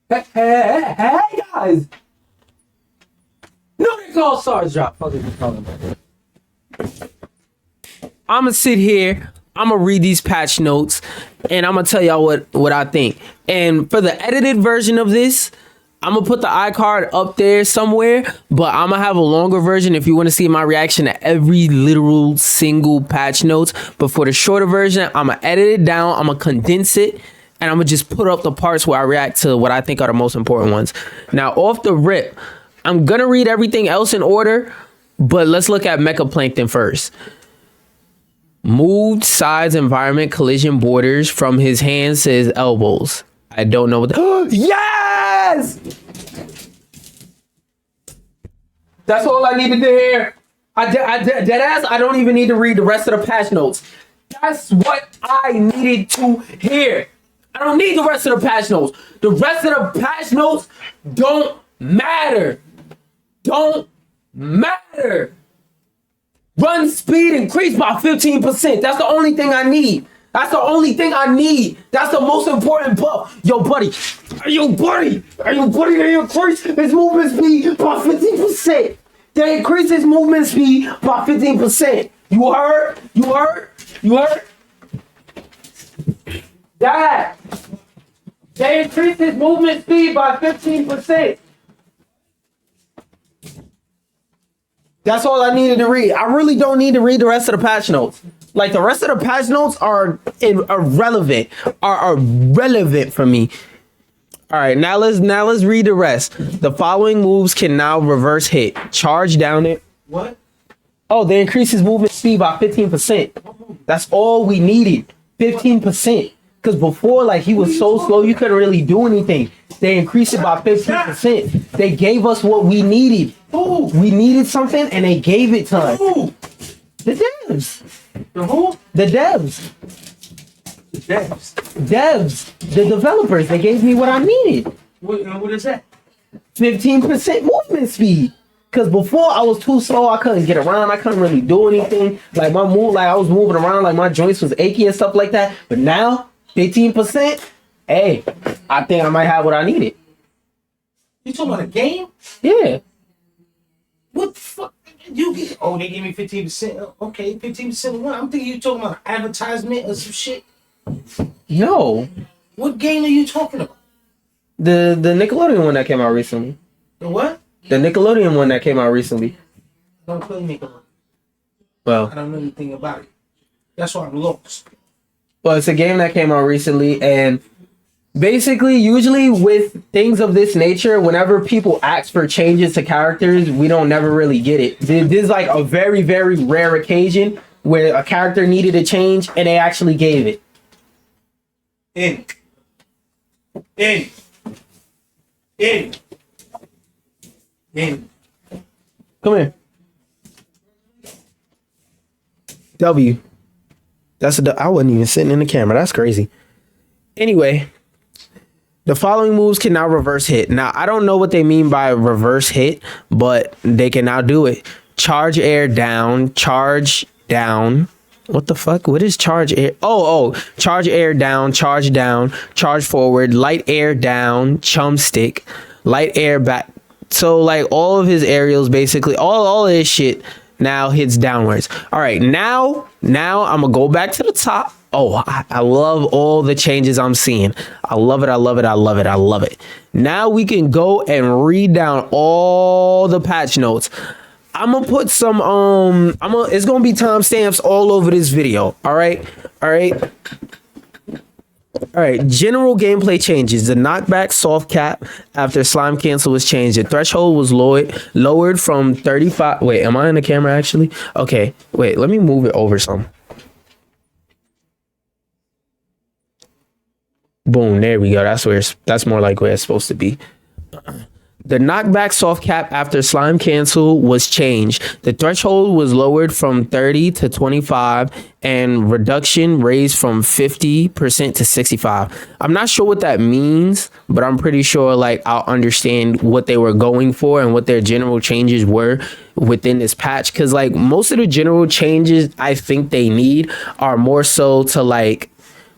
Hey, guys! No, they all stars drop. Fuck is you talking about? I'ma sit here. I'ma read these patch notes, and I'ma tell y'all what I think. And for the edited version of this, I'm gonna put the iCard up there somewhere, but I'm gonna have a longer version if you want to see my reaction to every literal single patch notes. But for the shorter version, I'm gonna edit it down, I'm gonna condense it, and I'm gonna just put up the parts where I react to what I think are the most important ones. Now, off the rip, I'm gonna read everything else in order, but let's look at Mechaplankton first. Moved sides environment collision borders from his hands to his elbows. I don't know what the yes! That's all I needed to hear. Deadass, I don't even need to read the rest of the patch notes. That's what I needed to hear. I don't need the rest of the patch notes. The rest of the patch notes don't matter. Don't matter. Run speed increased by 15%. That's the only thing I need. That's the only thing I need. That's the most important buff. Yo, buddy. They increase his movement speed by 15%. They increase his movement speed by 15%. You heard? You heard? You heard? Dad. They increase his movement speed by 15%. That's all I needed to read. I really don't need to read the rest of the patch notes. Like, the rest of the patch notes are irrelevant, are irrelevant for me. All right, now let's read the rest. The following moves can now reverse hit. Charge down it. What? Oh, they increase his movement speed by 15%. That's all we needed. 15%. Because before, like, he was so slow, you couldn't really do anything. They increased it by 15%. They gave us what we needed. Who? We needed something, and they gave it to us. Who? The devs. The who? The devs. The devs. Devs. The developers. They gave me what I needed. What is that? 15% movement speed. Because before, I was too slow. I couldn't get around. I couldn't really do anything. Like, my move, like, I was moving around, like, my joints was achy and stuff like that. But now, 15%, hey, I think I might have what I needed. You talking about a game? Yeah. What the fuck? You get? Oh, they gave me 15%. Okay, 15% of what? I'm thinking you talking about an advertisement or some shit. No. What game are you talking about? The Nickelodeon one that came out recently. The what? The Nickelodeon one that came out recently. I don't play Nickelodeon. Well, I don't know anything about it. That's why I'm lost. Well, it's a game that came out recently, and basically, usually with things of this nature, whenever people ask for changes to characters, we don't never really get it. This is like a very, very rare occasion where a character needed a change, and they actually gave it. In. Come here. W. I wasn't even sitting in the camera. That's crazy. Anyway, the following moves can now reverse hit. Now, I don't know what they mean by reverse hit, but they can now do it. Charge air down, charge down. What the fuck? What is charge air? Oh, charge air down, charge forward, light air down, chum stick, light air back. So, like, all of his aerials, basically, all of his shit now hits downwards. All right, now I'm gonna go back to the top. Oh, I love all the changes I'm seeing. I love it. Now we can go and read down all the patch notes. I'm gonna put some it's gonna be timestamps all over this video. All right. General gameplay changes. The knockback soft cap after slime cancel was changed. The threshold was lowered from 35. Wait, am I in the camera actually? Okay, wait, let me move it over some. Boom, there we go. That's more like where it's supposed to be. The knockback soft cap after slime cancel was changed. The threshold was lowered from 30 to 25 and reduction raised from 50% to 65. I'm not sure what that means, but I'm pretty sure like I'll understand what they were going for and what their general changes were within this patch. Cause like most of the general changes I think they need are more so to like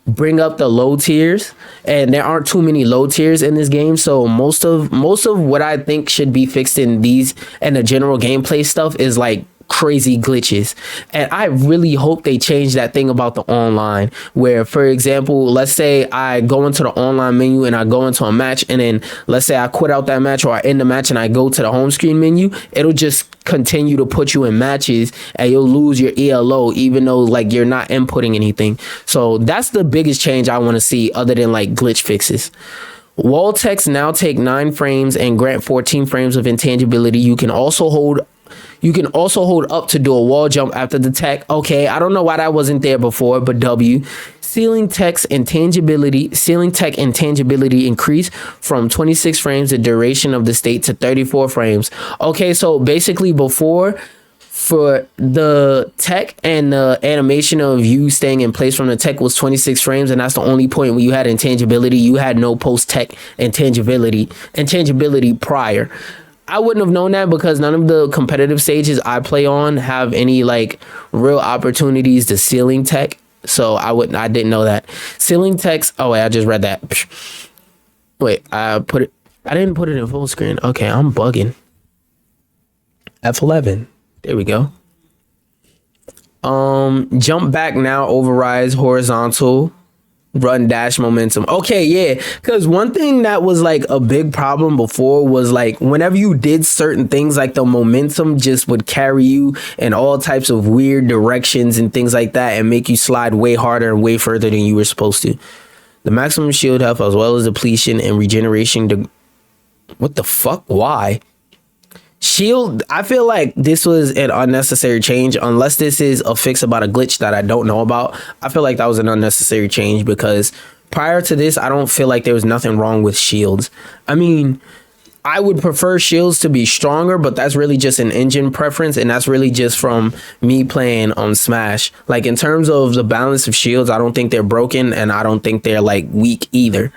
bring up the low tiers, and there aren't too many low tiers in this game. So most of what I think should be fixed in these and the general gameplay stuff is like crazy glitches. And I really hope they change that thing about the online, where, for example, let's say I go into the online menu and I go into a match, and then let's say I quit out that match or I end the match and I go to the home screen menu, it'll just continue to put you in matches and you'll lose your ELO even though like you're not inputting anything. So that's the biggest change I want to see, other than like glitch fixes. Wall text now take 9 frames and grant 14 frames of intangibility. You can also hold up to do a wall jump after the tech. Okay, I don't know why that wasn't there before, but W. Ceiling tech intangibility increase from 26 frames the duration of the state to 34 frames. Okay, so basically before, for the tech and the animation of you staying in place from the tech was 26 frames, and that's the only point where you had intangibility. You had no post-tech intangibility prior. I wouldn't have known that because none of the competitive stages I play on have any like real opportunities to ceiling tech. So I didn't know that. Ceiling techs. Oh wait, I just read that. Wait, I didn't put it in full screen. Okay, I'm bugging. F11. There we go. Jump back now overrides horizontal run dash momentum. Okay, yeah, because one thing that was like a big problem before was like whenever you did certain things, like the momentum just would carry you in all types of weird directions and things like that and make you slide way harder and way further than you were supposed to. The maximum shield health as well as depletion and regeneration. What the fuck? Why? Shield, I feel like this was an unnecessary change, unless this is a fix about a glitch that I don't know about. I feel like that was an unnecessary change because prior to this, I don't feel like there was nothing wrong with shields. I mean, I would prefer shields to be stronger, but that's really just an engine preference, and that's really just from me playing on Smash. Like in terms of the balance of shields, I don't think they're broken, and I don't think they're like weak either.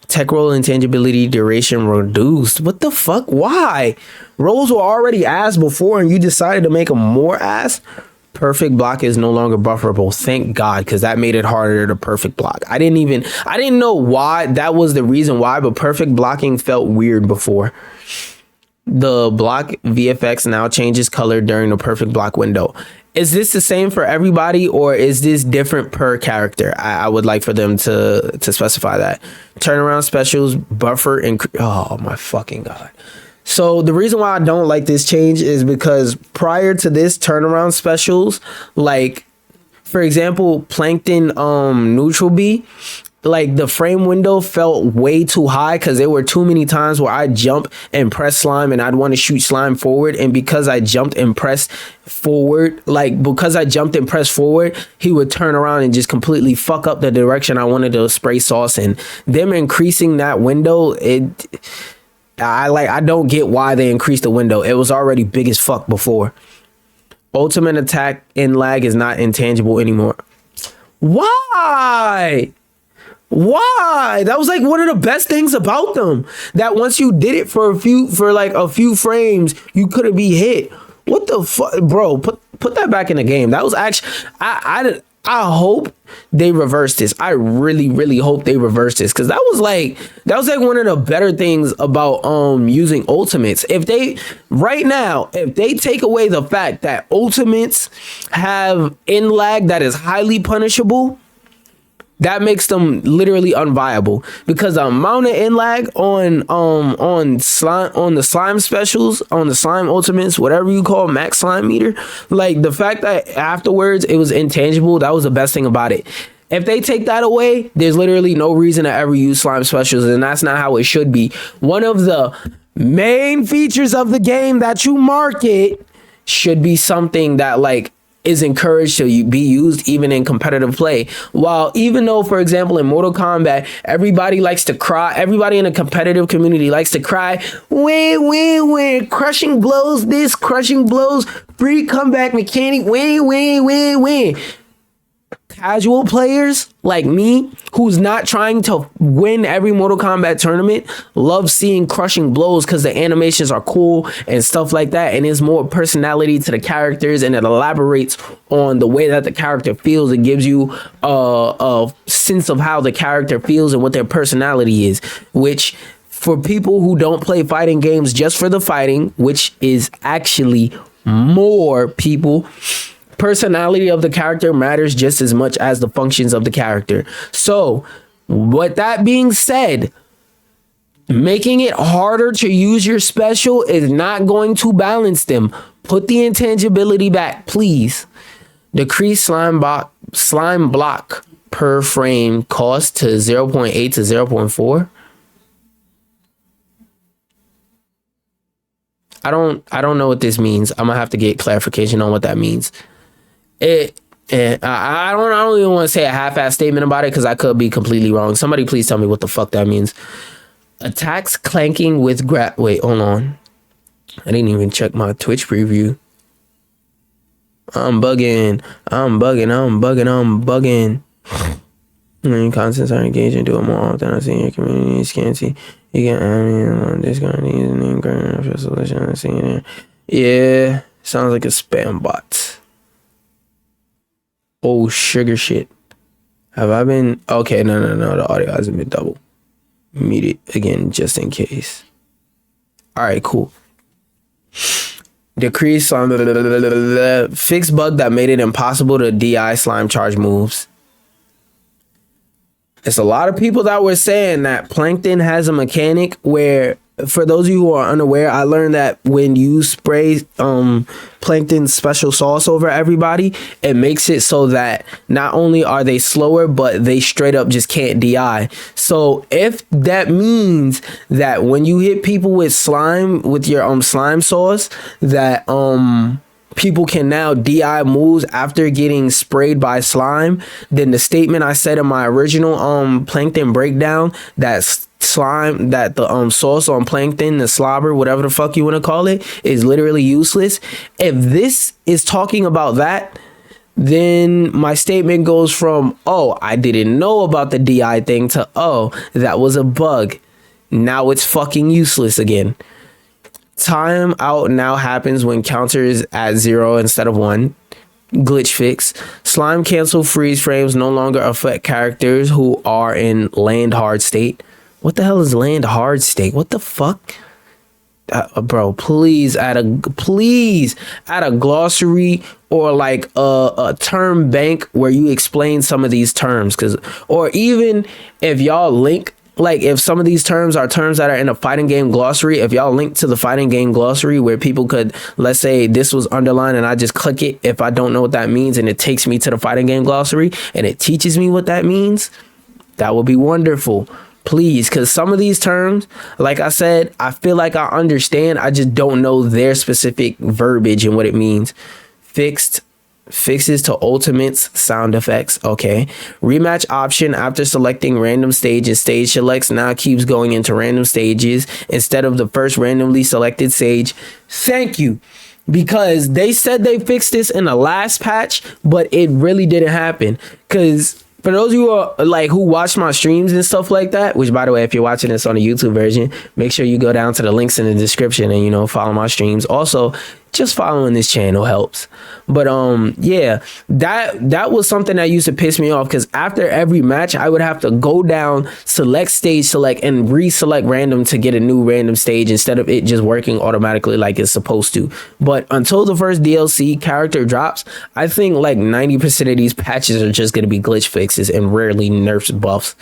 Tech roll intangibility duration reduced. What the fuck? Why? Rolls were already ass before and you decided to make them more ass? Perfect block is no longer bufferable. Thank God, because that made it harder to perfect block. I didn't know why that was the reason why, but perfect blocking felt weird before. The block VFX now changes color during the perfect block window. Is this the same for everybody, or is this different per character? I would like for them to specify that. Turnaround specials, buffer, and oh my fucking God. So the reason why I don't like this change is because prior to this, turnaround specials, like for example, Plankton Neutral B, like the frame window felt way too high because there were too many times where I'd jump and press slime and I'd want to shoot slime forward, and because I jumped and pressed forward, he would turn around and just completely fuck up the direction I wanted to spray sauce in. Them increasing that window, I don't get why they increased the window. It was already big as fuck before. Ultimate attack in lag is not intangible anymore. Why? That was like one of the best things about them, that once you did it for a few frames, you couldn't be hit. What the fuck, bro? Put that back in the game. That was actually, I hope they reverse this. I really hope they reverse this, because that was like one of the better things about using ultimates. If they take away the fact that ultimates have in lag that is highly punishable, that makes them literally unviable, because the amount of in lag on the slime specials, on the slime ultimates, whatever you call max slime meter, like the fact that afterwards it was intangible, that was the best thing about it. If they take that away, there's literally no reason to ever use slime specials, and that's not how it should be. One of the main features of the game that you market should be something that like is encouraged to be used even in competitive play. While even though, for example, in Mortal Kombat, everybody likes to cry, everybody in the competitive community likes to cry, win, crushing blows this, crushing blows, free comeback mechanic, win. casual players like me, who's not trying to win every Mortal Kombat tournament, love seeing crushing blows because the animations are cool and stuff like that, and there's more personality to the characters, and it elaborates on the way that the character feels. It gives you a sense of how the character feels and what their personality is, which for people who don't play fighting games just for the fighting, which is actually more people, personality of the character matters just as much as the functions of the character. So, with that being said, making it harder to use your special is not going to balance them. Put the intangibility back, please. Decrease slime block per frame cost to 0.8 to 0.4. I don't know what this means. I'm gonna have to get clarification on what that means. I don't even want to say a half-ass statement about it because I could be completely wrong. Somebody please tell me what the fuck that means. Attacks clanking with wait, hold on. I didn't even check my Twitch preview. I'm bugging. When constants are engaging, do it more often. I see in your community, you can see. You can add me on Discord and use the name for solution. I see it there. Yeah, sounds like a spam bot. Oh, sugar shit. Have I been... Okay, no. The audio hasn't been double. Mute it again, just in case. All right, cool. Decrease slime... Fix bug that made it impossible to DI slime charge moves. It's a lot of people that were saying that Plankton has a mechanic where... For those of you who are unaware, I learned that when you spray Plankton's special sauce over everybody, it makes it so that not only are they slower, but they straight up just can't DI. So if that means that when you hit people with slime, with your slime sauce, that people can now DI moves after getting sprayed by slime, then the statement I said in my original Plankton breakdown, that slime, that the sauce on Plankton, the slobber, whatever the fuck you want to call it, is literally useless. If this is talking about that, then my statement goes from, oh, I didn't know about the DI thing, to, oh, that was a bug. Now it's fucking useless again. Time out now happens when counter is at 0 instead of 1. Glitch fix. Slime cancel freeze frames no longer affect characters who are in land hard state. What the hell is land hard state? What the fuck? Bro, please add a glossary or like a term bank where you explain some of these terms, or even if y'all link, like if some of these terms are terms that are in a fighting game glossary, if y'all link to the fighting game glossary where people could, let's say this was underlined and I just click it if I don't know what that means, and it takes me to the fighting game glossary and it teaches me what that means, that would be wonderful. Please, because some of these terms, like I said, I feel like I understand. I just don't know their specific verbiage and what it means. Fixes to ultimates sound effects. Okay. Rematch option after selecting random stage and stage selects now keeps going into random stages instead of the first randomly selected stage. Thank you. Because they said they fixed this in the last patch, but it really didn't happen. Because for those of you who are like who watch my streams and stuff like that, which by the way, if you're watching this on the YouTube version, make sure you go down to the links in the description and follow my streams. Also, just following this channel helps. But yeah, that was something that used to piss me off, because after every match I would have to go down, select stage select, and reselect random to get a new random stage instead of it just working automatically like it's supposed to. But until the first DLC character drops, I think like 90% of these patches are just going to be glitch fixes and rarely nerfs buffs.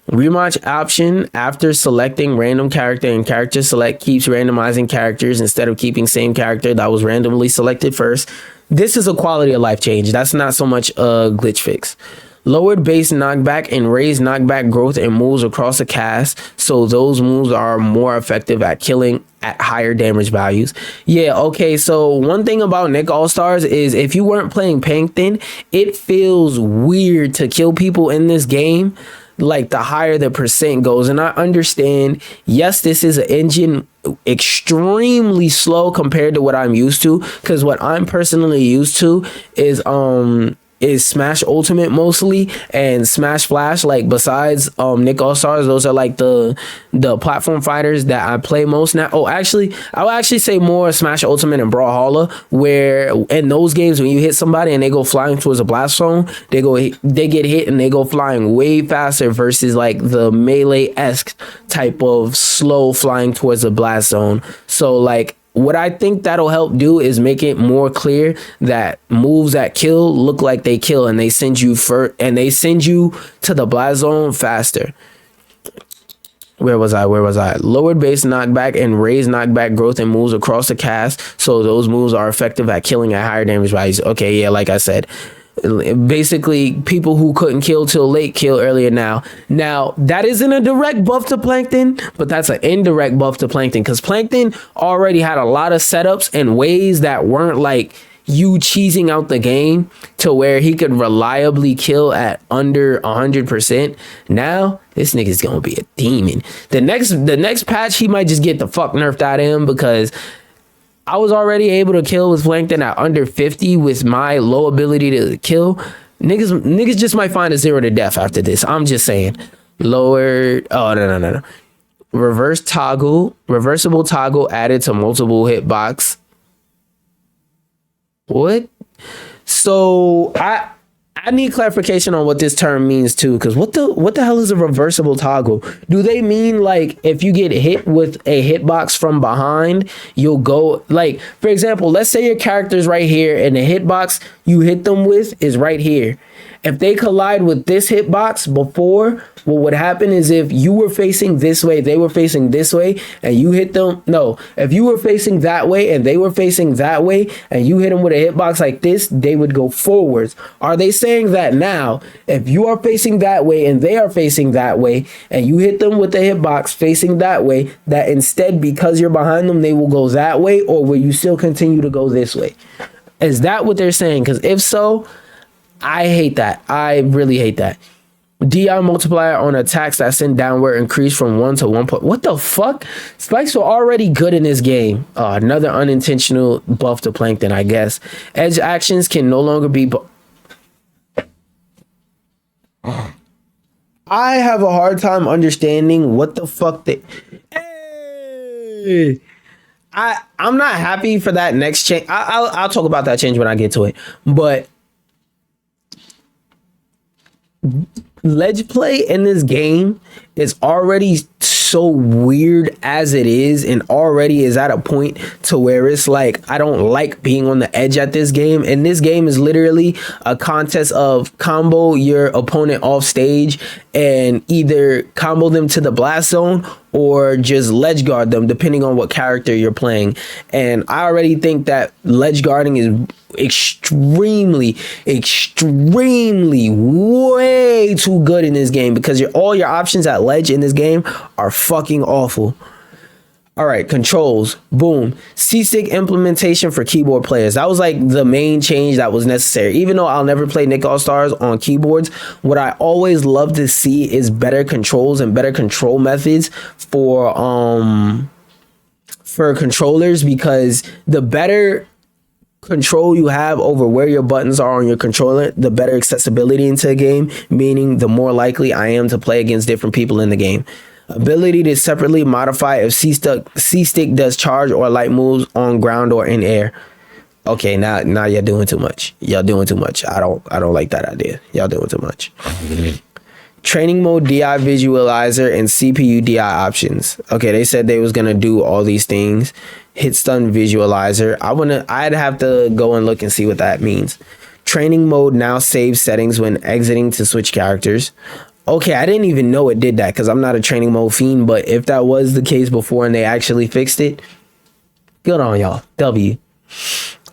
Rematch option after selecting random character and character select keeps randomizing characters instead of keeping same character that was randomly selected first. This is a quality of life change. That's not so much a glitch fix. Lowered base knockback and raised knockback growth and moves across a cast, so those moves are more effective at killing at higher damage values. Yeah, okay, so one thing about Nick All-Stars is if you weren't playing Plankton, it feels weird to kill people in this game, like the higher the percent goes. And I understand, yes, this is an engine extremely slow compared to what I'm used to, because what I'm personally used to is Smash Ultimate mostly, and Smash Flash. Like, besides Nick All Stars, those are like the platform fighters that I play most now. Oh, actually, I would actually say more Smash Ultimate and Brawlhalla, where in those games when you hit somebody and they go flying towards a blast zone, they get hit and they go flying way faster versus like the melee-esque type of slow flying towards a blast zone. So like, what I think that'll help do is make it more clear that moves that kill look like they kill, and they send you to the blast zone faster. Where was I? Lowered base knockback and raised knockback growth and moves across the cast, so those moves are effective at killing at higher damage values. Okay, yeah, like I said, basically people who couldn't kill till late kill earlier now. That isn't a direct buff to Plankton, but that's an indirect buff to Plankton, because Plankton already had a lot of setups and ways that weren't like you cheesing out the game to where he could reliably kill at under 100%. Now this nigga's gonna be a demon. The next patch he might just get the fuck nerfed out of him, because I was already able to kill with Plankton at under 50 with my low ability to kill. Niggas just might find a 0 to death after this. I'm just saying. Lower. Oh, no. Reversible toggle added to multiple hitbox. What? So I need clarification on what this term means too, because what the hell is a reversible toggle? Do they mean like if you get hit with a hitbox from behind, you'll go, like, for example, let's say your character's right here and the hitbox you hit them with is right here. If they collide with this hitbox before, what would happen is if you were facing this way, they were facing this way, and you hit them. No, if you were facing that way and they were facing that way, and you hit them with a hitbox like this, they would go forwards. Are they saying that now, if you are facing that way and they are facing that way, and you hit them with the hitbox facing that way, that instead, because you're behind them, they will go that way, or will you still continue to go this way? Is that what they're saying? Because if so, I hate that. I really hate that. DI multiplier on attacks that send downward increase from 1 to 1. What the fuck? Spikes were already good in this game. Another unintentional buff to Plankton, I guess. Edge actions can no longer be... I have a hard time understanding what the fuck they... Hey! I'm not happy for that next change. I'll talk about that change when I get to it. But... ledge play in this game is already so weird as it is, and already is at a point to where it's like, I don't like being on the edge at this game. And this game is literally a contest of combo your opponent off stage and either combo them to the blast zone or just ledge guard them, depending on what character you're playing. And I already think that ledge guarding is extremely way too good in this game, because all your options at ledge in this game are fucking awful. All right, controls, boom. C-stick implementation for keyboard players. That was like the main change that was necessary. Even though I'll never play Nick All Stars on keyboards, what I always love to see is better controls and better control methods for controllers, because the better control you have over where your buttons are on your controller, the better accessibility into a game, meaning the more likely I am to play against different people in the game. Ability to separately modify if C-stick does charge or light moves on ground or in air. Okay, now you're doing too much. Y'all doing too much. I don't like that idea. Y'all doing too much. Training mode DI visualizer and CPU DI options. Okay, they said they was gonna do all these things. Hit stun visualizer. I'd have to go and look and see what that means. Training mode now saves settings when exiting to switch characters. Okay, I didn't even know it did that, because I'm not a training mode fiend, but if that was the case before and they actually fixed it, good on y'all. W.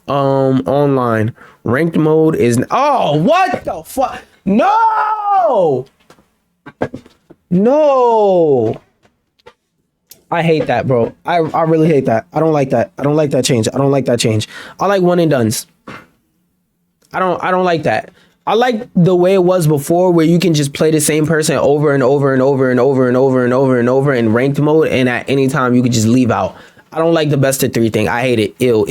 Online. Ranked mode is... Oh, what the fuck? No! No! I hate that, bro. I really hate that. I don't like that. I don't like that change. I don't like that change. I like one and dones. I don't like that. I like the way it was before, where you can just play the same person over and over and over and over and over and over and over in ranked mode, and at any time you could just leave out. I don't like the best of 3 thing. I hate it. Ill.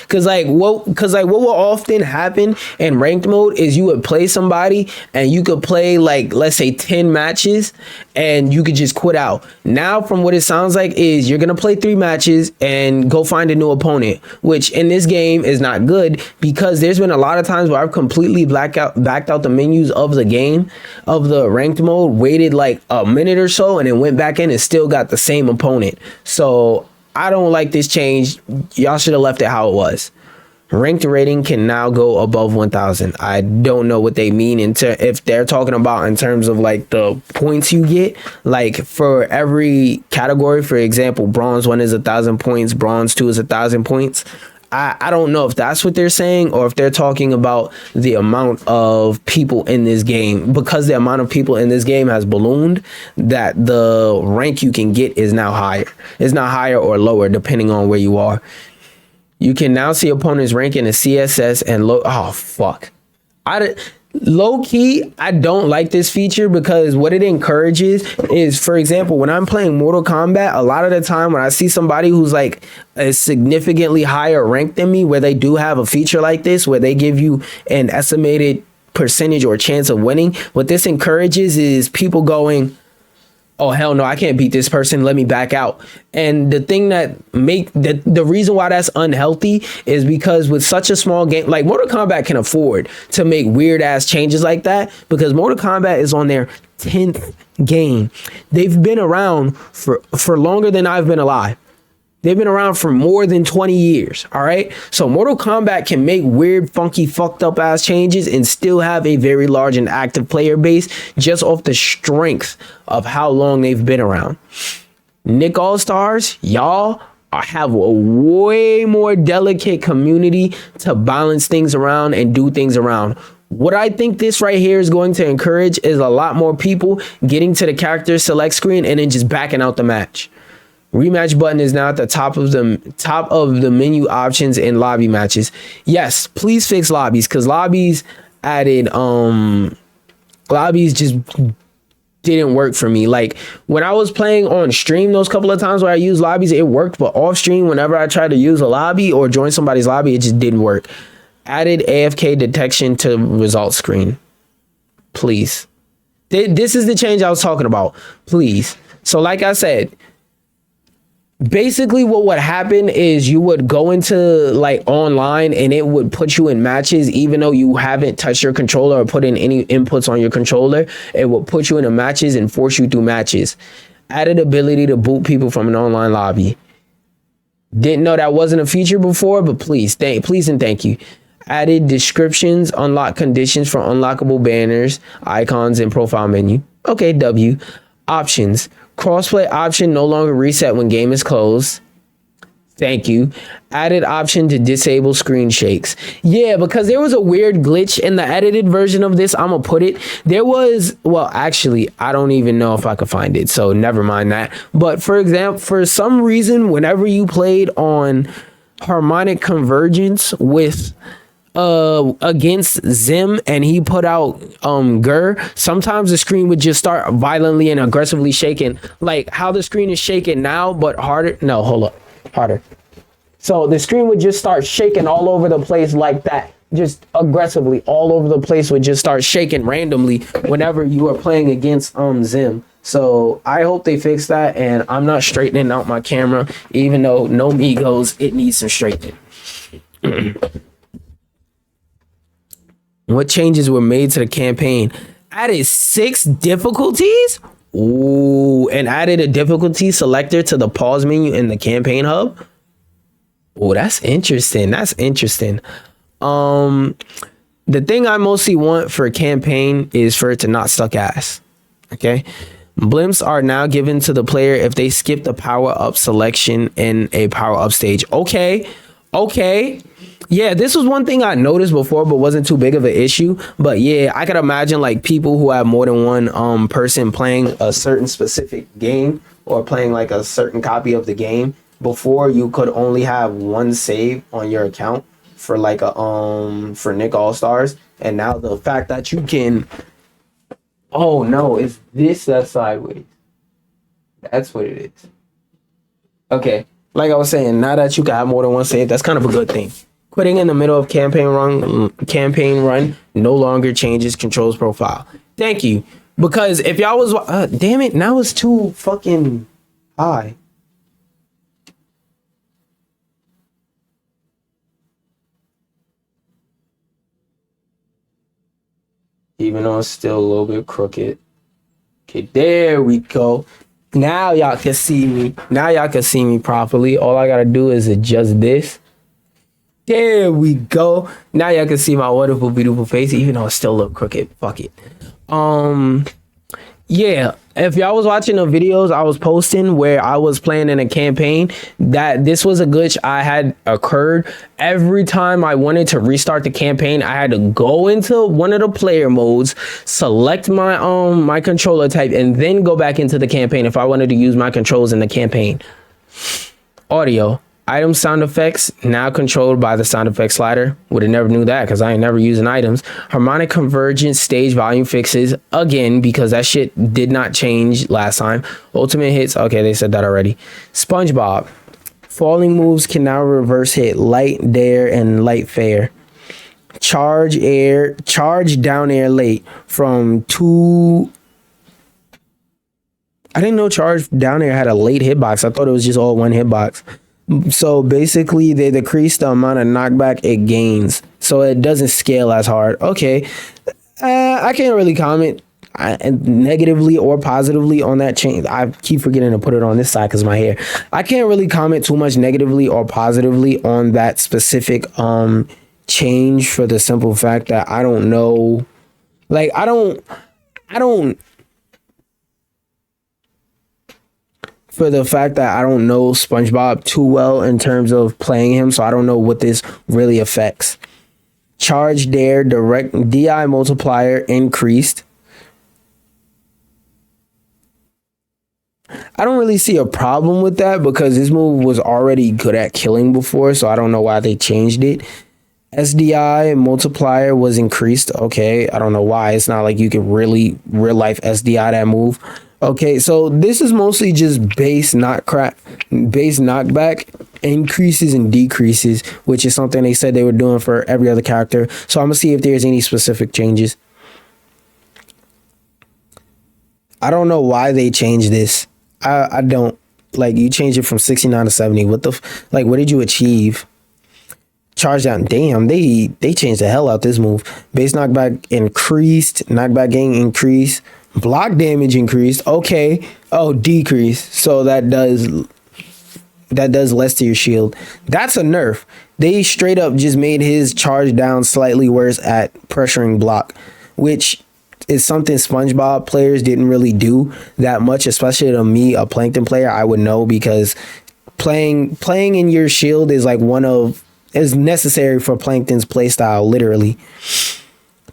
Cause what will often happen in ranked mode is you would play somebody and you could play like, let's say 10 matches and you could just quit out. Now, from what it sounds like is you're going to play 3 matches and go find a new opponent, which in this game is not good, because there's been a lot of times where I've completely backed out the menus of the game, of the ranked mode, waited like a minute or so and then went back in and still got the same opponent. So I don't like this change. Y'all should have left it how it was. Ranked rating can now go above 1,000. I don't know what they mean if they're talking about in terms of like the points you get. Like for every category, for example, bronze 1 is 1,000 points, bronze 2 is 1,000 points. I don't know if that's what they're saying, or if they're talking about the amount of people in this game, because the amount of people in this game has ballooned, that the rank you can get is now higher. It's not higher or lower depending on where you are. You can now see opponents rank in the CSS and oh fuck. Low key, I don't like this feature, because what it encourages is, for example, when I'm playing Mortal Kombat, a lot of the time when I see somebody who's like a significantly higher rank than me, where they do have a feature like this, where they give you an estimated percentage or chance of winning, what this encourages is people going, oh hell no, I can't beat this person, let me back out. And the thing that the reason why that's unhealthy is because with such a small game, like Mortal Kombat can afford to make weird ass changes like that, because Mortal Kombat is on their 10th game. They've been around for longer than I've been alive. They've been around for more than 20 years, all right? So Mortal Kombat can make weird, funky, fucked up ass changes and still have a very large and active player base just off the strength of how long they've been around. Nick All-Stars, y'all have a way more delicate community to balance things around and do things around. What I think this right here is going to encourage is a lot more people getting to the character select screen and then just backing out the match. Rematch button is now at the top of the menu options in lobby matches. Yes, please fix lobbies, because lobbies just didn't work for me. Like when I was playing on stream, those couple of times where I used lobbies, it worked, but off stream, whenever I tried to use a lobby or join somebody's lobby, it just didn't work. Added AFK detection to results screen. Please. This is the change I was talking about. Please. So like I said, basically what would happen is you would go into like online and it would put you in matches even though you haven't touched your controller or put in any inputs on your controller. It will put you into matches and force you through matches. Added ability to boot people from an online lobby. Didn't know that wasn't a feature before, but please and thank you. Added descriptions, unlock conditions for unlockable banners, icons, and profile menu. Okay, W. Options. Crossplay option no longer reset when game is closed. Thank you. Added option to disable screen shakes. Yeah, because there was a weird glitch in the edited version of this. I'm gonna put it. There was, well, actually, I don't even know if I could find it, so never mind that. But for example, for some reason, whenever you played on harmonic convergence with against Zim and he put out Gur, sometimes the screen would just start violently and aggressively shaking, like how the screen is shaking now, but harder. No, hold up, harder. So the screen would just start shaking all over the place like that, just aggressively all over the place, would just start shaking randomly whenever you are playing against Zim. So I hope they fix that, and I'm not straightening out my camera, even though no Migos, it needs some straightening. What changes were made to the campaign? Added 6 difficulties? Ooh, and added a difficulty selector to the pause menu in the campaign hub? Oh, that's interesting. That's interesting. The thing I mostly want for a campaign is for it to not suck ass. Okay? Blimps are now given to the player if they skip the power-up selection in a power-up stage. Okay. Yeah, this was one thing I noticed before, but wasn't too big of an issue. But yeah, I could imagine like people who have more than one person playing a certain specific game or playing like a certain copy of the game. Before, you could only have one save on your account for like a for Nick All Stars, And now the fact that you can, oh no, it's this that's sideways. That's what it is. Okay, like I was saying, now that you can have more than one save, that's kind of a good thing. Quitting in the middle of campaign run no longer changes controls profile. Thank you. Because if y'all was, damn it, now it's too fucking high. Even though it's still a little bit crooked. Okay, there we go. Now y'all can see me. Now y'all can see me properly. All I gotta do is adjust this. There we go. Now y'all can see my wonderful, beautiful face, even though it still look crooked. Fuck it. Yeah, if y'all was watching the videos I was posting where I was playing in a campaign, that this was a glitch I had occurred. Every time I wanted to restart the campaign, I had to go into one of the player modes, select my my controller type, and then go back into the campaign if I wanted to use my controls in the campaign. Audio. Item sound effects now controlled by the sound effects slider. Would have never knew that because I ain't never using items. Harmonic convergence stage volume fixes again because that shit did not change last time. Ultimate hits. Okay, they said that already. SpongeBob. Falling moves can now reverse hit light, dare, and light fair. Charge down air late from 2. I didn't know charge down air had a late hitbox. I thought it was just all one hitbox. So basically they decrease the amount of knockback it gains, so it doesn't scale as hard. Okay, I can't really comment negatively or positively on that change. I keep forgetting to put it on this side because of my hair. I can't really comment too much negatively or positively on that specific change for the simple fact that I don't know. Like I don't for the fact that I don't know SpongeBob too well in terms of playing him, so I don't know what this really affects. Charge dare direct DI multiplier increased. I don't really see a problem with that because this move was already good at killing before, so I don't know why they changed it. SDI multiplier was increased. Okay, I don't know why. It's not like you can really real life SDI that move. Okay, so this is mostly just base knockback increases and decreases, which is something they said they were doing for every other character. So I'm gonna see if there's any specific changes. I don't know why they changed this. I don't like you changed it from 69 to 70. What the like? What did you achieve? Charge down. Damn, they changed the hell out this move. Base knockback increased. Knockback gain increased. Block damage increased. Okay. Oh, decrease. So that does less to your shield. That's a nerf. They straight up just made his charge down slightly worse at pressuring block, which is something SpongeBob players didn't really do that much, especially to me, a Plankton player. I would know because playing in your shield is like is necessary for Plankton's playstyle, literally.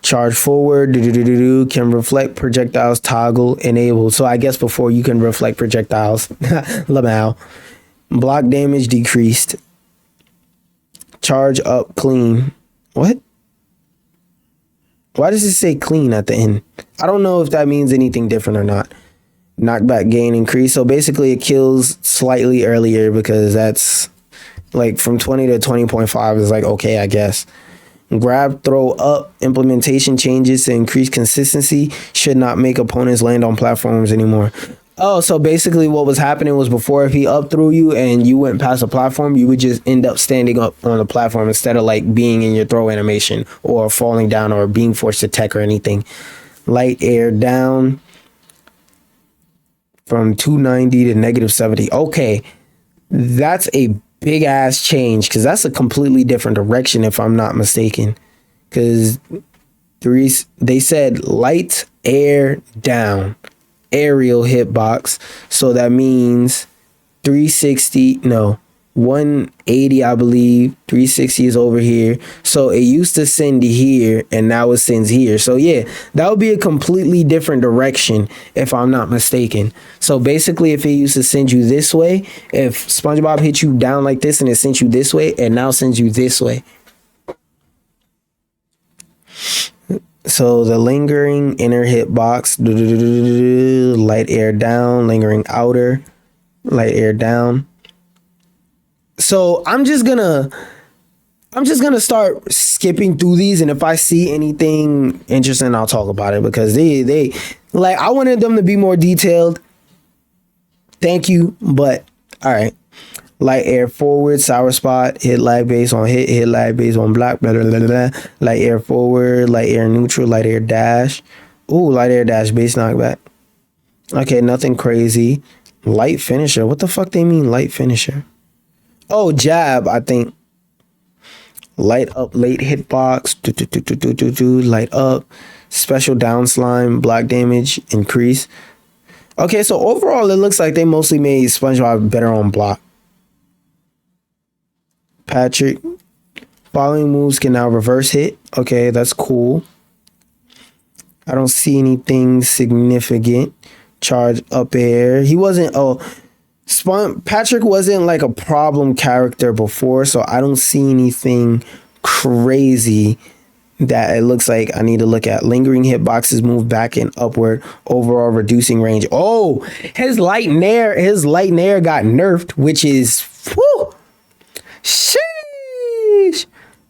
Charge forward, can reflect projectiles, toggle, enable. So I guess before you can reflect projectiles. Lamau. Block damage decreased. Charge up, clean. What? Why does it say clean at the end? I don't know if that means anything different or not. Knockback gain increase. So basically it kills slightly earlier because that's like from 20 to 20.5 is like, okay, I guess. Grab, throw up, implementation changes to increase consistency, should not make opponents land on platforms anymore. Oh, so basically what was happening was before if he up threw you and you went past a platform, you would just end up standing up on the platform instead of like being in your throw animation or falling down or being forced to tech or anything. Light air down from 290 to negative 70. Okay, that's a big ass change because that's a completely different direction if I'm not mistaken, because they said light air down aerial hitbox, so that means 360 no 180 I believe. 360 is over here, so it used to send here and now it sends here. So yeah, that would be a completely different direction if I'm not mistaken. So basically if it used to send you this way, if SpongeBob hit you down like this and it sent you this way, and now sends you this way. So the lingering inner hitbox, light air down, lingering outer, light air down. So I'm just gonna start skipping through these, and if I see anything interesting, I'll talk about it, because they like, I wanted them to be more detailed. Thank you, but all right. Light air forward, sour spot, hit lag base on hit lag base on block, blah, blah, blah, blah. Light air forward, light air neutral, light air dash. Ooh, light air dash, base knockback. Okay, nothing crazy. Light finisher. What the fuck they mean, light finisher? Oh, jab, I think. Light up, late hitbox. Light up. Special down slime, block damage, increase. Okay, so overall, it looks like they mostly made SpongeBob better on block. Patrick, following moves can now reverse hit. Okay, that's cool. I don't see anything significant. Charge up air. He wasn't. Patrick wasn't like a problem character before, so I don't see anything crazy that it looks like I need to look at. Lingering hitboxes move back and upward, overall reducing range. Oh, his light and air got nerfed, which is whew, sheesh.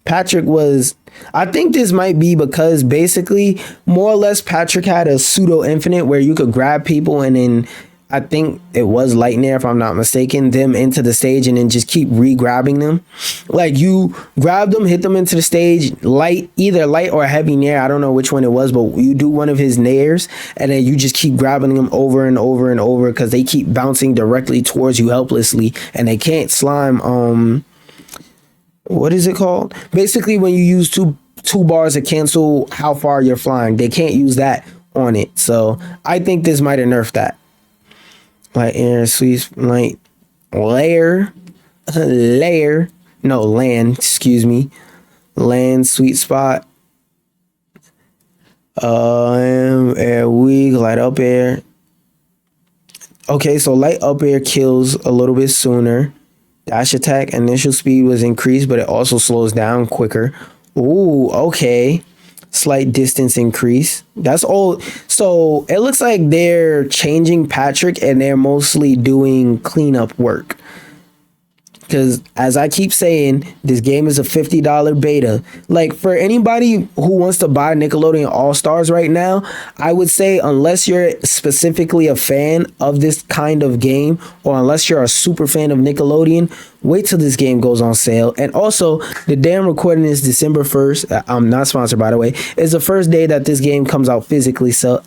Patrick was, I think this might be because basically more or less Patrick had a pseudo infinite where you could grab people and then I think it was light and air, if I'm not mistaken, them into the stage and then just keep re-grabbing them. Like you grab them, hit them into the stage, either light or heavy nair. I don't know which one it was, but you do one of his nairs and then you just keep grabbing them over and over and over because they keep bouncing directly towards you helplessly and they can't slime. What is it called? Basically, when you use two bars to cancel how far you're flying, they can't use that on it. So I think this might have nerfed that. Light air, sweet, light, land, excuse me. Land, sweet spot. Air weak, light up air. Okay, so light up air kills a little bit sooner. Dash attack, initial speed was increased, but it also slows down quicker. Ooh, okay. Slight distance increase. That's all. So it looks like they're changing Patrick and they're mostly doing cleanup work. Because as I keep saying, this game is a $50 beta. Like for anybody who wants to buy Nickelodeon All-Stars right now, I would say unless you're specifically a fan of this kind of game or unless you're a super fan of Nickelodeon, wait till this game goes on sale. And also, the damn recording is December 1st. I'm not sponsored, by the way. It's the first day that this game comes out physically. So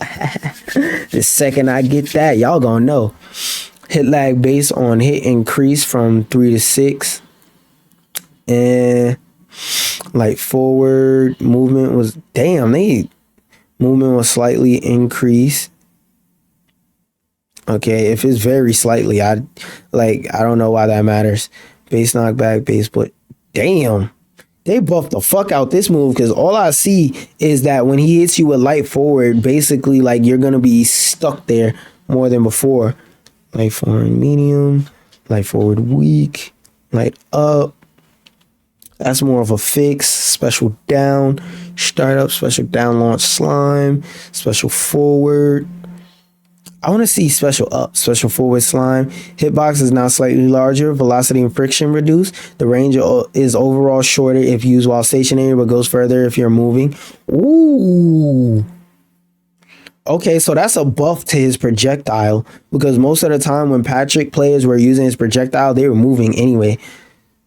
the second I get that, y'all gonna know. Hit lag base on hit increase from 3 to 6. And like forward movement was, movement was slightly increased. Okay, if it's very slightly, I don't know why that matters. Base knockback, base put. Damn. They buffed the fuck out this move because all I see is that when he hits you with light forward, basically like you're gonna be stuck there more than before. Light forward medium, light forward weak, light up. That's more of a fix. Special down, start up, special down launch slime, special forward. I want to see special up, special forward slime. Hitbox is now slightly larger, velocity and friction reduced. The range is overall shorter if used while stationary, but goes further if you're moving. Ooh. Okay, so that's a buff to his projectile because most of the time when Patrick players were using his projectile, they were moving anyway.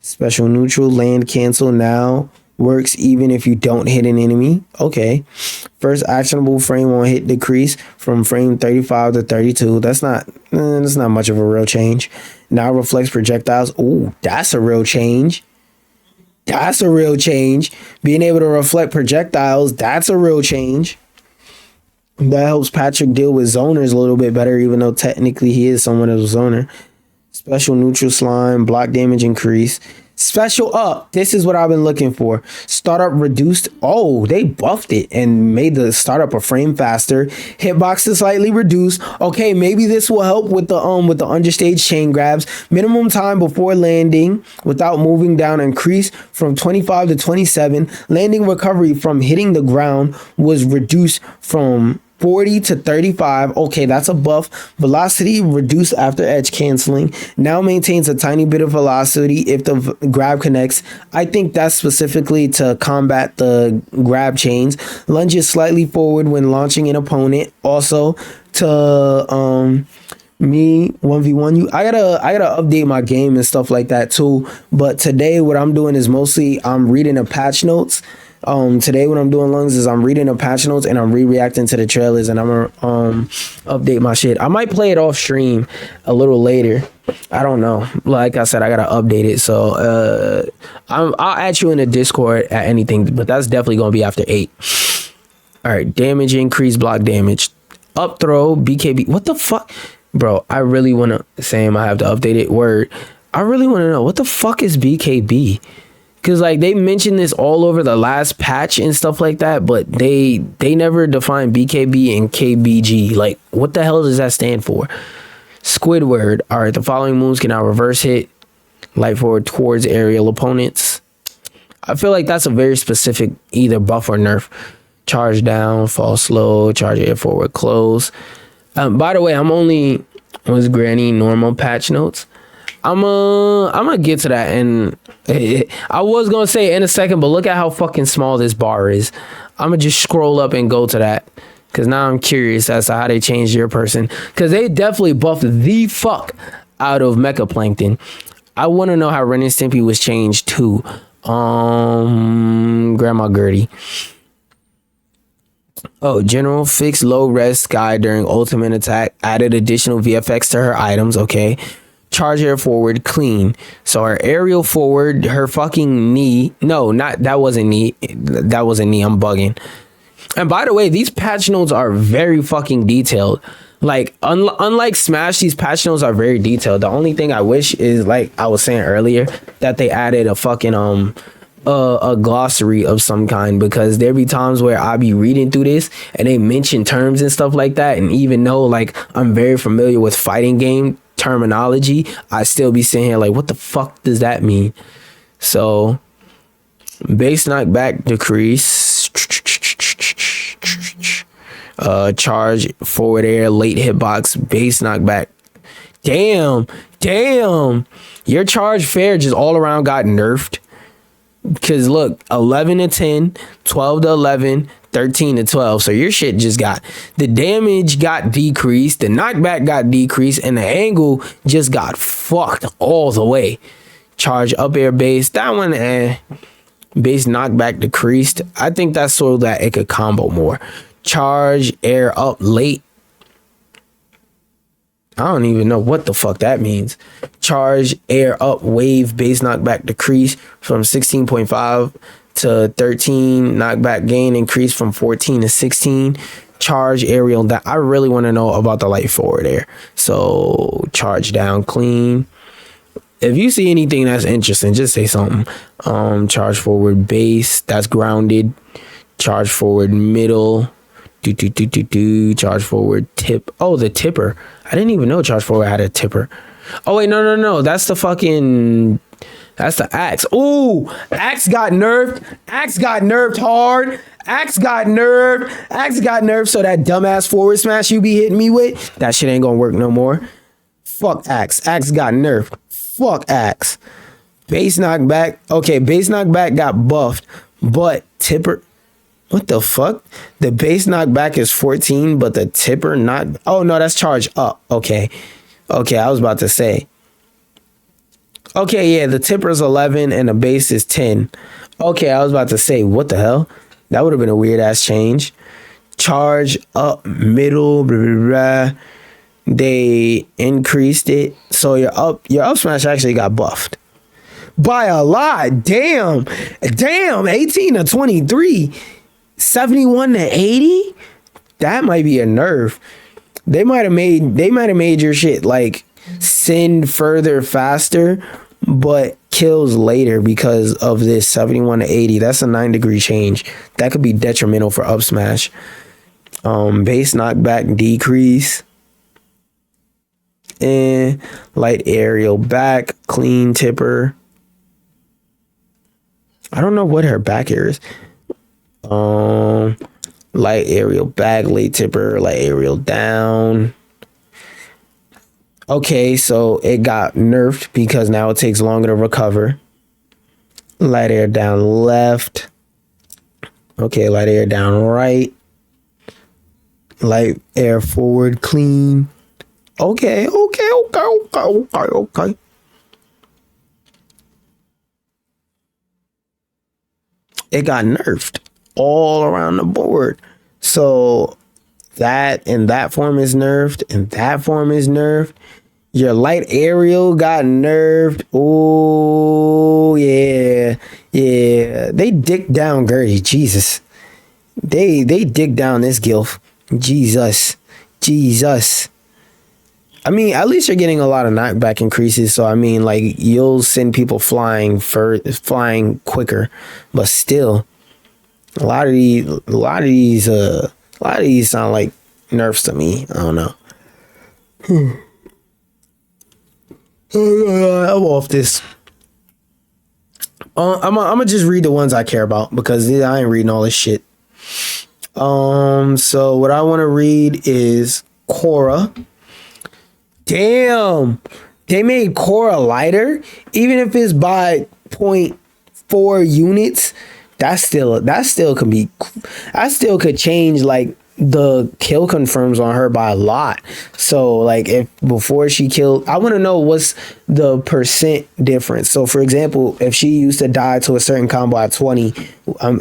Special neutral, land cancel now works even if you don't hit an enemy. Okay. First actionable frame on hit decrease from frame 35 to 32. That's not much of a real change. Now reflects projectiles. Ooh, that's a real change. That's a real change. Being able to reflect projectiles, that's a real change. That helps Patrick deal with zoners a little bit better, even though technically he is somewhat of a zoner. Special neutral slime, block damage increase. Special up. This is what I've been looking for. Startup reduced. Oh, they buffed it and made the startup a frame faster. Hitbox is slightly reduced. Okay, maybe this will help with the understage chain grabs. Minimum time before landing without moving down increased from 25 to 27. Landing recovery from hitting the ground was reduced from 40 to 35. Okay, that's a buff. Velocity reduced after edge canceling. Now maintains a tiny bit of velocity if the grab connects. I think that's specifically to combat the grab chains. Lunges slightly forward when launching an opponent. Also to me 1v1 you. I gotta update my game and stuff like that too. But today what I'm doing is mostly I'm reading the patch notes. Today what I'm doing, Lungs, is I'm reading the patch notes and I'm reacting to the trailers, and I'm gonna update my shit. I might play it off stream a little later. I don't know. Like I said, I gotta update it. So I'll add you in the Discord at anything, but that's definitely gonna be after 8. All right, damage increase, block damage, up throw, BKB. What the fuck, bro? I really wanna. Sam, I have to update it. Word. I really wanna know what the fuck is BKB. Cause like they mentioned this all over the last patch and stuff like that, but they never defined BKB and KBG. Like, what the hell does that stand for? Squidward. All right, the following moves can now reverse hit, light forward towards aerial opponents. I feel like that's a very specific either buff or nerf. Charge down, fall slow, charge air forward, close. By the way, I'm only was Granny normal patch notes. I'm gonna get to that, and I was gonna say in a second, but look at how fucking small this bar is. I'm gonna just scroll up and go to that, because now I'm curious as to how they changed your person, because they definitely buffed the fuck out of Mecha Plankton. I want to know how Ren and Stimpy was changed too. Grandma Gertie. Oh, general fixed low res sky during ultimate attack, added additional VFX to her items. Okay. Charge air forward clean. So her aerial forward, her fucking knee. No, that wasn't knee. That wasn't knee. I'm bugging. And by the way, these patch notes are very fucking detailed. Like, unlike Smash, these patch notes are very detailed. The only thing I wish is, like I was saying earlier, that they added a fucking a glossary of some kind, because there be times where I be reading through this and they mention terms and stuff like that, and even though like I'm very familiar with fighting game terminology, I still be sitting here like, what the fuck does that mean? So base knockback decrease, charge forward air, late hitbox, base knockback. Damn, your charge fair just all around got nerfed. Because look, 11 to 10, 12 to 11, 13 to 12. So your shit just got, the damage got decreased, the knockback got decreased, and the angle just got fucked all the way. Charge up air base, that one, base knockback decreased. I think that's so that it could combo more. Charge air up late. I don't even know what the fuck that means. Charge air up wave base knockback decrease from 16.5 to 13. Knockback gain increase from 14 to 16. Charge aerial down. I really want to know about the light forward air. So charge down clean. If you see anything that's interesting, just say something. Charge forward base, that's grounded. Charge forward middle. Charge forward tip. Oh, the tipper. I didn't even know charge forward had a tipper. Oh wait, no. That's the fucking. That's the axe. Ooh, axe got nerfed. Axe got nerfed hard. Axe got nerfed. Axe got nerfed. So that dumbass forward smash you be hitting me with, that shit ain't gonna work no more. Fuck axe. Axe got nerfed. Fuck axe. Base knockback. Okay, base knockback got buffed, but tipper. What the fuck? The base knockback is 14, but the tipper not. Oh no, that's charge up. Okay, I was about to say. Okay, yeah, the tipper is 11 and the base is 10. Okay, I was about to say, what the hell? That would have been a weird ass change. Charge up middle. Blah, blah, blah. They increased it, so your up smash actually got buffed by a lot. Damn, 18 to 23. 71 to 80. That might be a nerf. They might have made your shit like send further faster, but kills later because of this 71 to 80. That's a 9-degree change. That could be detrimental for up smash. Base knockback decrease. And light aerial back, clean tipper. I don't know what her back here is. Light aerial back, late tipper, light aerial down. Okay, so it got nerfed because now it takes longer to recover. Light air down left. Okay, light air down right. Light air forward clean. Okay. It got nerfed all around the board. So that and that form is nerfed and that form is nerfed. Your light aerial got nerfed. Oh yeah. They dick down Gertie. Jesus. They dig down this gilf. Jesus. I mean, at least you're getting a lot of knockback increases. So I mean, like, you'll send people flying quicker, but still, a lot of these sound like nerfs to me. I don't know. I'm off this. I'm gonna just read the ones I care about because I ain't reading all this shit. So what I want to read is Cora. Damn, they made Cora lighter, even if it's by 0.4 units. That still could change like the kill confirms on her by a lot. So like if before she killed, I want to know what's the percent difference. So for example, if she used to die to a certain combo at 20,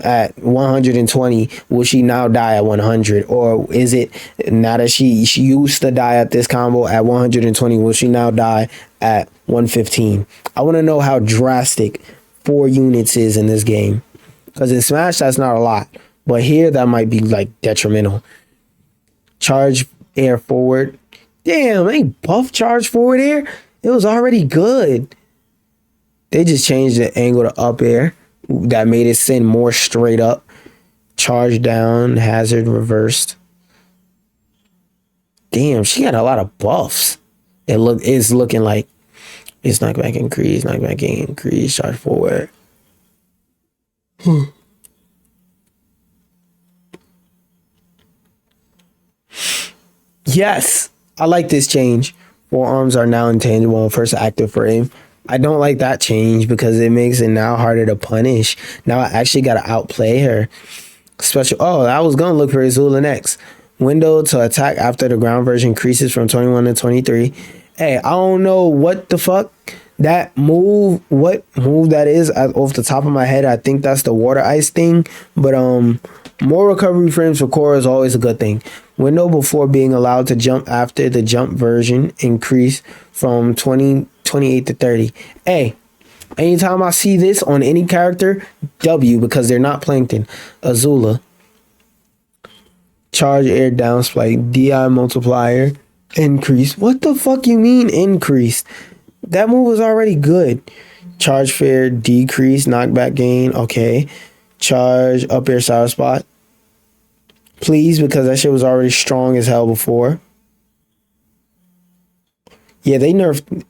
at 120, will she now die at 100? Or is it now that she used to die at this combo at 120, will she now die at 115? I want to know how drastic 4 units is in this game, because in Smash that's not a lot. But here, that might be, like, detrimental. Charge air forward. Damn, they buff charge forward air. It was already good. They just changed the angle to up air. That made it send more straight up. Charge down, hazard reversed. Damn, she got a lot of buffs. It's looking like it's knockback increase, charge forward. Yes, I like this change. Forearms are now intangible and first active frame. I don't like that change because it makes it now harder to punish. Now I actually got to outplay her. I was going to look for Azula next. Window to attack after the ground version increases from 21 to 23. Hey, I don't know what the fuck that move, what move that is off the top of my head. I think that's the water ice thing. But more recovery frames for Cora is always a good thing. Window before being allowed to jump after the jump version increase from 28 to 30. Hey, anytime I see this on any character, W, because they're not Plankton. Azula. Charge air down spike. DI multiplier. Increase. What the fuck you mean increased? That move was already good. Charge fair decrease. Knockback gain. Okay. Charge up air sour spot. Please, because that shit was already strong as hell before. Yeah, they nerfed.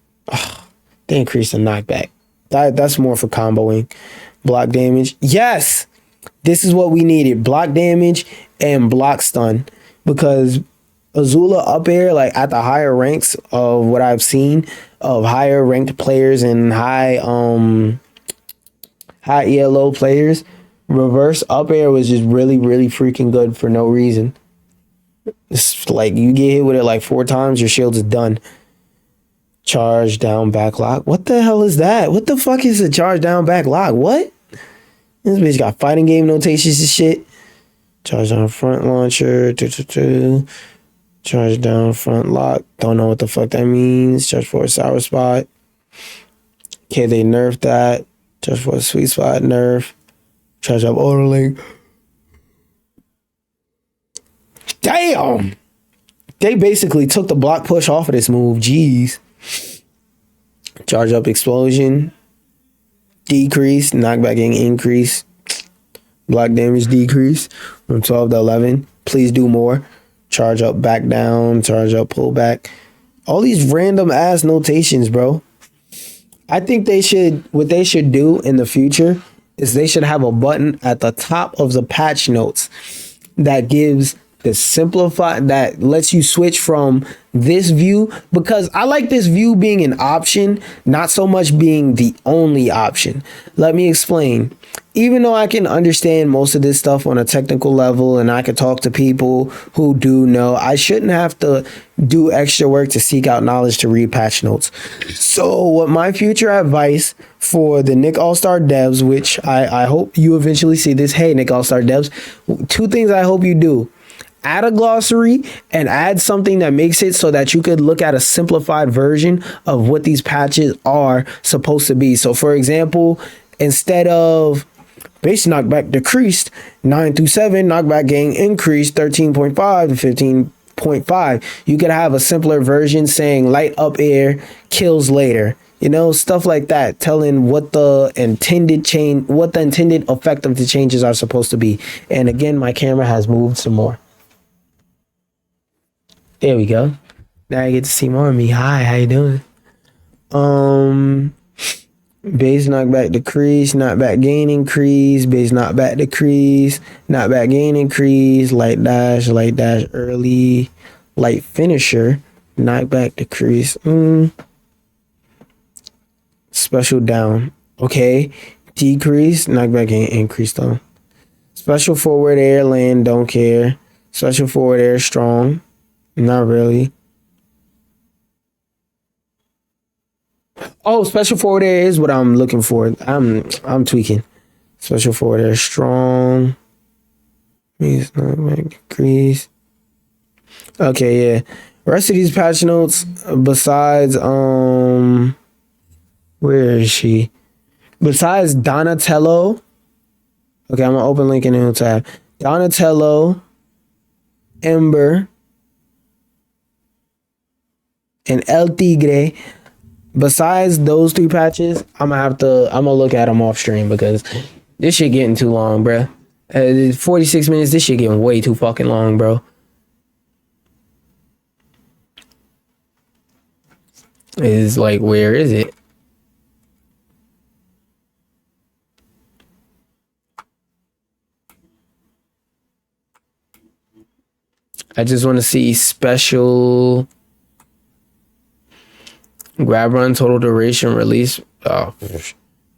They increased the knockback. That's more for comboing. Block damage. Yes! This is what we needed. Block damage and block stun. Because Azula up air, like at the higher ranks of what I've seen of higher ranked players and high ELO players, reverse up air was just really, really freaking good for no reason. It's like you get hit with it like 4 times, your shield is done. Charge down back lock. What the hell is that? What the fuck is a charge down back lock? What? This bitch got fighting game notations and shit. Charge down front launcher. Charge down front lock. Don't know what the fuck that means. Charge for a sour spot. Okay, they nerfed that. Charge for a sweet spot nerf. Charge up auto link. Damn! They basically took the block push off of this move. Jeez. Charge up explosion. Decrease. Knockback and increase. Block damage decrease from 12 to 11. Please do more. Charge up, back down. Charge up, pull back. All these random ass notations, bro. I think what they should do in the future is they should have a button at the top of the patch notes that gives the simplified, that lets you switch from this view, because I like this view being an option, not so much being the only option. Let me explain. Even though I can understand most of this stuff on a technical level and I can talk to people who do know, I shouldn't have to do extra work to seek out knowledge to read patch notes. So what my future advice for the Nick All-Star devs, which I hope you eventually see this. Hey, Nick All-Star devs, 2 things I hope you do. Add a glossary and add something that makes it so that you could look at a simplified version of what these patches are supposed to be. So for example, instead of base knockback decreased 9 through 7, knockback gain increased 13.5 to 15.5, you could have a simpler version saying light up air kills later. You know, stuff like that, telling what the intended effect of the changes are supposed to be. And again, my camera has moved some more. There we go. Now you get to see more of me. Hi, how you doing? Base knockback decrease, knockback gain increase, base knockback decrease, knockback gain increase, light dash early, light finisher, knockback decrease, special down, okay, decrease, knockback gain increase though. Special forward air land, don't care. Special forward air strong. Not really. Oh, special forward air is what I'm looking for. I'm tweaking. Special forward air strong. Please not decrease. Okay, yeah. Rest of these patch notes besides where is she? Besides Donatello. Okay, I'm gonna open link in the tab. Donatello, Ember, and El Tigre. Besides those 3 patches, I'm gonna look at them off stream because this shit getting too long, bro. 46 minutes, this shit getting way too fucking long, bro. It's like, where is it? I just want to see special grab run, total duration, release,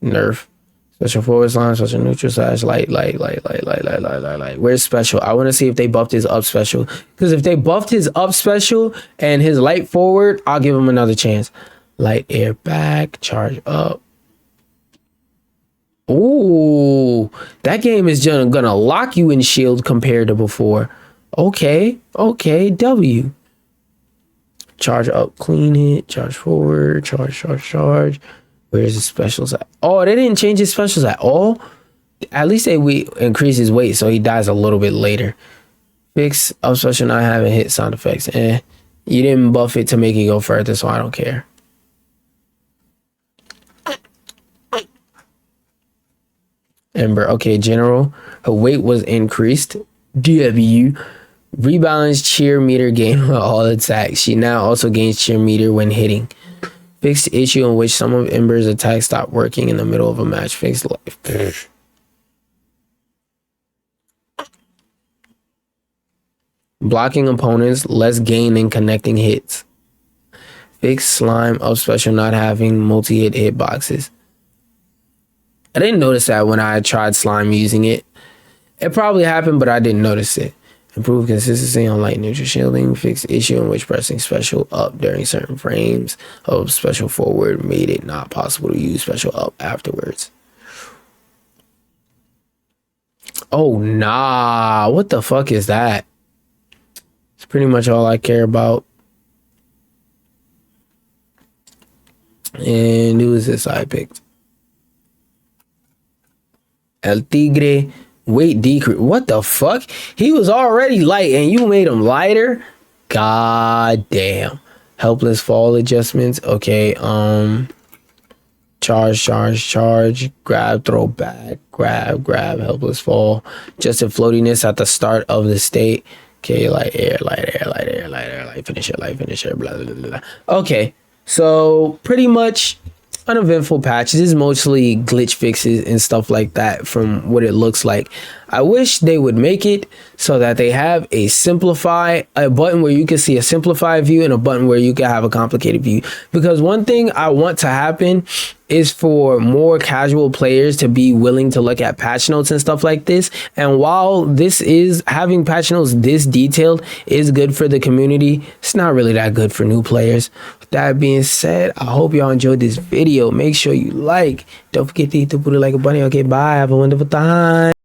nerf, special forward slam, special neutral slash, light. Where's special? I want to see if they buffed his up special, because if they buffed his up special and his light forward, I'll give him another chance. Light air back, charge up. Ooh, that game is gonna lock you in shield compared to before. Okay, W. Charge up, clean hit, charge forward, charge. Where's the specials at? Oh, they didn't change his specials at all? At least they increase his weight so he dies a little bit later. Fix up special not having hit sound effects. You didn't buff it to make it go further, so I don't care. Ember, okay, general. Her weight was increased. W. Rebalance cheer meter gain with all attacks. She now also gains cheer meter when hitting. Fixed issue in which some of Ember's attacks stopped working in the middle of a match. Fixed life. Blocking opponents, less gain in connecting hits. Fixed slime up special not having multi-hit hitboxes. I didn't notice that when I tried slime using it. It probably happened, but I didn't notice it. Improve consistency on light neutral shielding. Fixed issue in which pressing special up during certain frames of special forward made it not possible to use special up afterwards. Oh, nah. What the fuck is that? It's pretty much all I care about. And who is this I picked? El Tigre. Weight decrease. What the fuck? He was already light and you made him lighter? God damn. Helpless fall adjustments. Okay, charge, grab, throw back, grab, helpless fall. Just a floatiness at the start of the state. Okay, light air, finisher, blah, blah, blah, blah. Okay, so pretty much uneventful patch. This is mostly glitch fixes and stuff like that from what it looks like. I wish they would make it so that they have a button where you can see a simplified view and a button where you can have a complicated view. Because one thing I want to happen is for more casual players to be willing to look at patch notes and stuff like this. And while this is having patch notes this detailed is good for the community, it's not really that good for new players. With that being said, I hope y'all enjoyed this video. Make sure you like. Don't forget to hit the booty like a bunny. Okay, bye. Have a wonderful time.